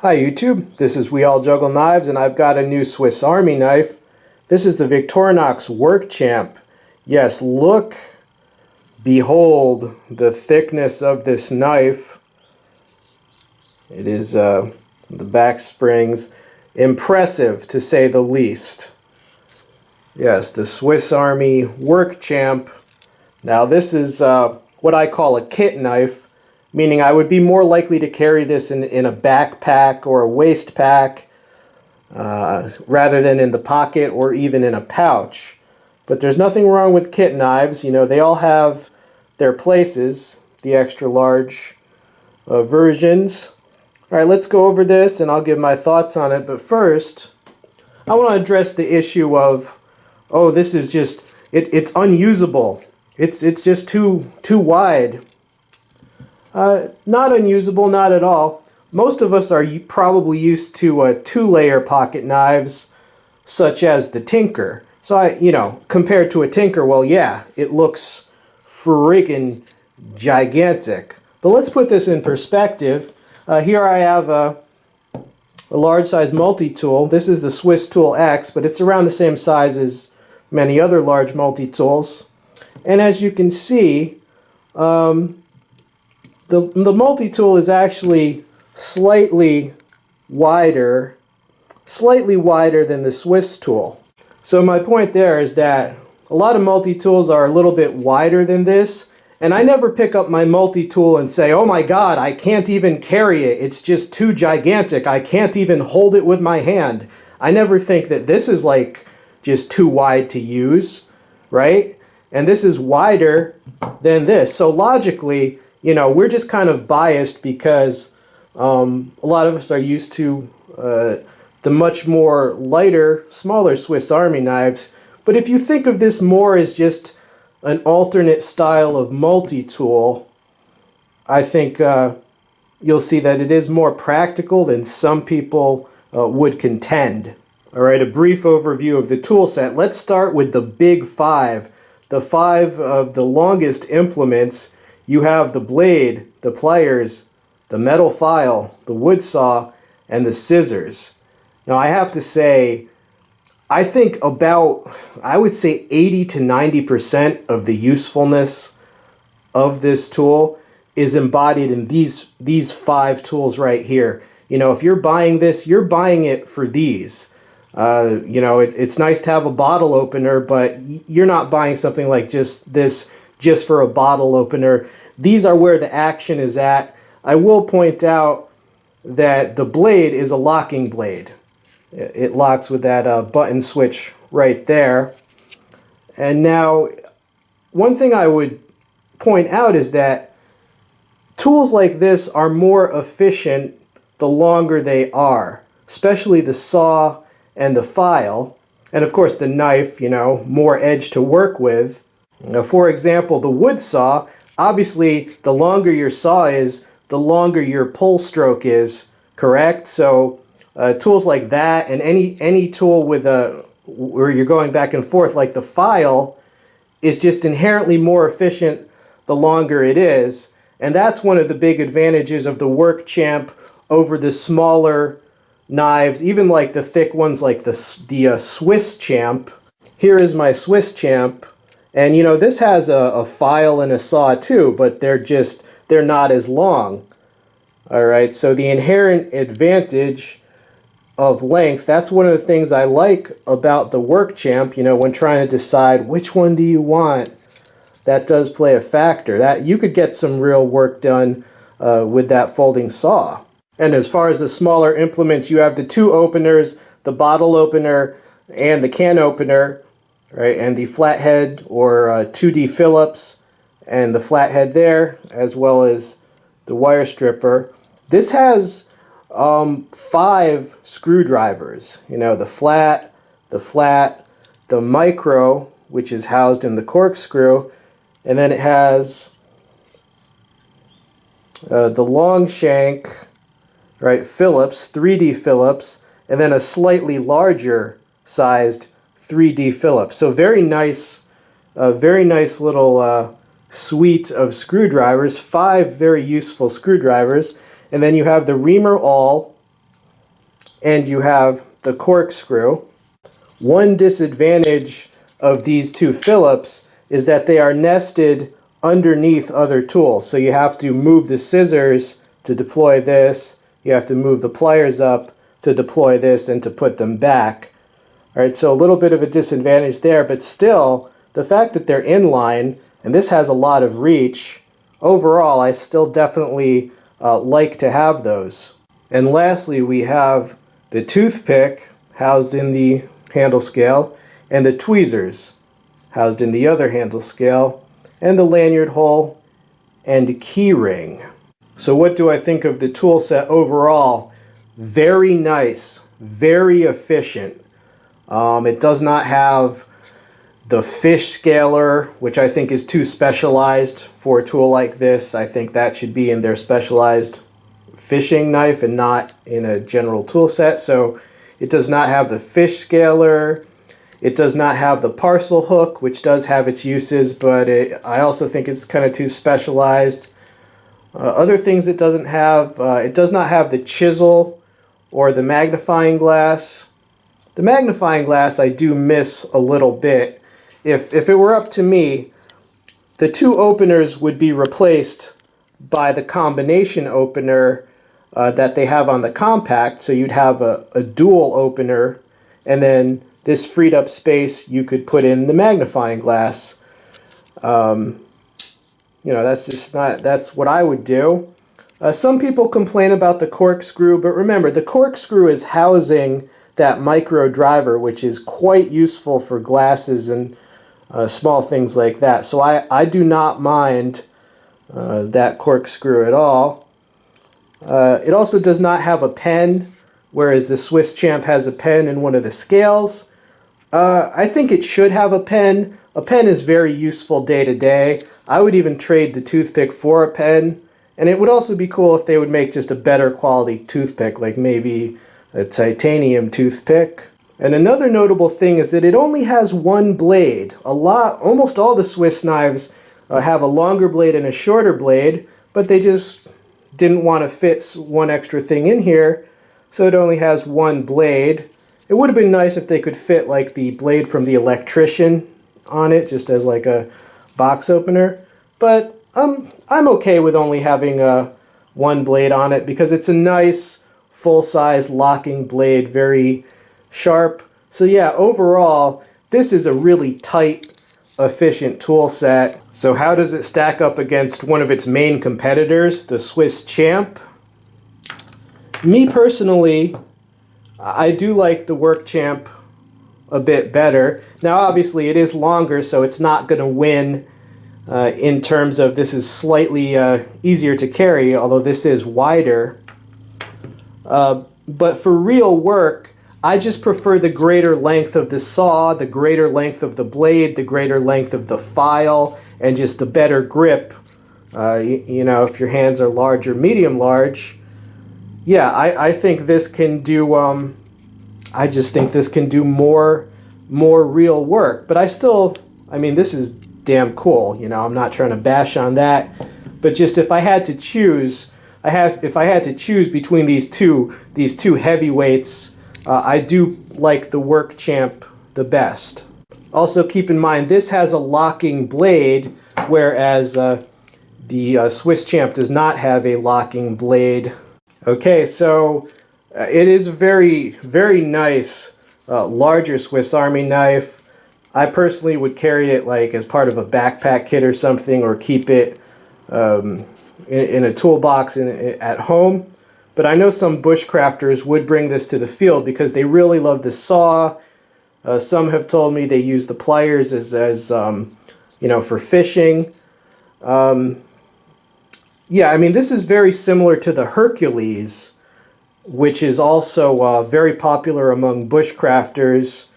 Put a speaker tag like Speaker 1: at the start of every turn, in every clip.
Speaker 1: Hi YouTube, this is We All Juggle Knives and I've got a new Swiss Army knife. This is the Victorinox Workchamp. Yes, look, behold the thickness of this knife. It is, the back springs, impressive to say the least. Yes, the Swiss Army Workchamp. Now this is what I call a kit knife. Meaning I would be more likely to carry this in a backpack or a waist pack rather than in the pocket or even in a pouch. But there's nothing wrong with kit knives. You know, they all have their places, the extra large versions. All right, let's go over this and I'll give my thoughts on it. But first, I want to address the issue of, oh, this is just, it's unusable. It's just too wide. Not unusable, not at all. Most of us are probably used to two-layer pocket knives, such as the Tinker. So compared to a Tinker, well, yeah, it looks freaking gigantic. But let's put this in perspective. Here I have a large-size multi-tool. This is the Swiss Tool X, but it's around the same size as many other large multi-tools. And as you can see, the multi-tool is actually slightly wider than the Swiss tool. So my point there is that a lot of multi-tools are a little bit wider than this, and I never pick up my multi-tool and say, oh my god, I can't even carry it, it's just too gigantic, I can't even hold it with my hand. I never think that this is like just too wide to use, right? And this is wider than this, so logically, you know, we're just kind of biased because a lot of us are used to the much more lighter, smaller Swiss Army knives. But if you think of this more as just an alternate style of multi-tool, I think you'll see that it is more practical than some people would contend. All right, a brief overview of the tool set. Let's start with the big five. The five of the longest implements. You have the blade, the pliers, the metal file, the wood saw, and the scissors. Now I have to say, I think I would say 80 to 90% of the usefulness of this tool is embodied in these five tools right here. You know, if you're buying this, you're buying it for these. You know, it's nice to have a bottle opener, but you're not buying something like this just for a bottle opener. These are where the action is at. I will point out that the blade is a locking blade. It locks with that button switch right there. And now, one thing I would point out is that tools like this are more efficient the longer they are, especially the saw and the file. And of course the knife, you know, more edge to work with. Now, for example, the wood saw, obviously the longer your saw is, the longer your pull stroke is, correct? So tools like that and any tool with where you're going back and forth, like the file, is just inherently more efficient the longer it is. And that's one of the big advantages of the Workchamp over the smaller knives, even like the thick ones like the Swiss Champ. Here is my Swiss Champ. And you know, this has a file and a saw too, but they're not as long. All right, so the inherent advantage of length, that's one of the things I like about the Workchamp, you know, when trying to decide which one do you want. That does play a factor. That you could get some real work done with that folding saw. And as far as the smaller implements, you have the two openers, the bottle opener and the can opener. Right, and the flathead or 2D Phillips and the flathead there, as well as the wire stripper. This has 5 screwdrivers. You know, the flat, the micro, which is housed in the corkscrew, and then it has the long shank, right, Phillips, 3D Phillips, and then a slightly larger sized 3D Phillips. So very nice little suite of screwdrivers, 5 very useful screwdrivers. And then you have the reamer awl, and you have the corkscrew. One disadvantage of these two Phillips is that they are nested underneath other tools. So you have to move the scissors to deploy this. You have to move the pliers up to deploy this and to put them back. All right, so a little bit of a disadvantage there, but still, the fact that they're inline and this has a lot of reach, overall, I still definitely like to have those. And lastly, we have the toothpick housed in the handle scale, and the tweezers housed in the other handle scale, and the lanyard hole and key ring. So what do I think of the tool set overall? Very nice, very efficient. It does not have the fish scaler, which I think is too specialized for a tool like this. I think that should be in their specialized fishing knife and not in a general tool set. So it does not have the fish scaler. It does not have the parcel hook, which does have its uses, but I also think it's kind of too specialized. Other things it doesn't have, it does not have the chisel or the magnifying glass. The magnifying glass I do miss a little bit. If it were up to me, the two openers would be replaced by the combination opener that they have on the compact. So you'd have a dual opener, and then this freed up space you could put in the magnifying glass. You know, that's what I would do. Some people complain about the corkscrew, but remember, the corkscrew is housing that micro driver, which is quite useful for glasses and small things like that. So I do not mind that corkscrew at all. It also does not have a pen, whereas the Swiss Champ has a pen in one of the scales. I think it should have a pen. A pen is very useful day to day. I would even trade the toothpick for a pen. And it would also be cool if they would make just a better quality toothpick, like maybe a titanium toothpick. And another notable thing is that it only has one blade. Almost all the Swiss knives have a longer blade and a shorter blade, but they just didn't want to fit one extra thing in here, so it only has one blade. It would have been nice if they could fit like the blade from the electrician on it, just as like a box opener, but I'm okay with only having one blade on it because it's a nice full-size locking blade, very sharp. So yeah, overall, this is a really tight, efficient tool set. So how does it stack up against one of its main competitors, the Swiss Champ? Me personally, I do like the Workchamp a bit better. Now obviously it is longer, so it's not going to win in terms of this is slightly easier to carry, although this is wider. But for real work, I just prefer the greater length of the saw, the greater length of the blade, the greater length of the file, and just the better grip. You know, if your hands are large or medium large. Yeah, I think this can do, I just think this can do more real work. But I mean, this is damn cool. You know, I'm not trying to bash on that. But just if I had to choose, if I had to choose between these two heavyweights, I do like the Workchamp the best. Also keep in mind, this has a locking blade, whereas the Swiss Champ does not have a locking blade. Okay, so it is a very, very nice, larger Swiss Army knife. I personally would carry it like as part of a backpack kit or something, or keep it in a toolbox at home. But I know some bushcrafters would bring this to the field because they really love the saw. Some have told me they use the pliers as you know, for fishing. Yeah, I mean, this is very similar to the Hercules, which is also very popular among bushcrafters.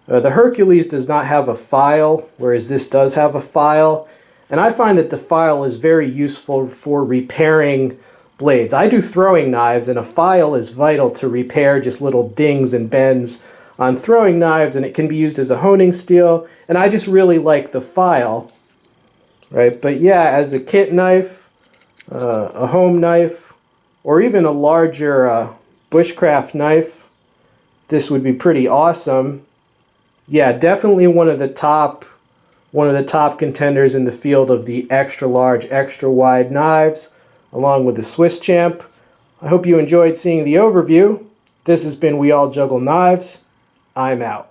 Speaker 1: The Hercules does not have a file, whereas this does have a file. And I find that the file is very useful for repairing blades. I do throwing knives, and a file is vital to repair just little dings and bends on throwing knives, and it can be used as a honing steel. And I just really like the file, right? But yeah, as a kit knife, a home knife, or even a larger bushcraft knife, this would be pretty awesome. Yeah, definitely one of the top contenders in the field of the extra large, extra wide knives, along with the Swiss Champ. I hope you enjoyed seeing the overview. This has been We All Juggle Knives. I'm out.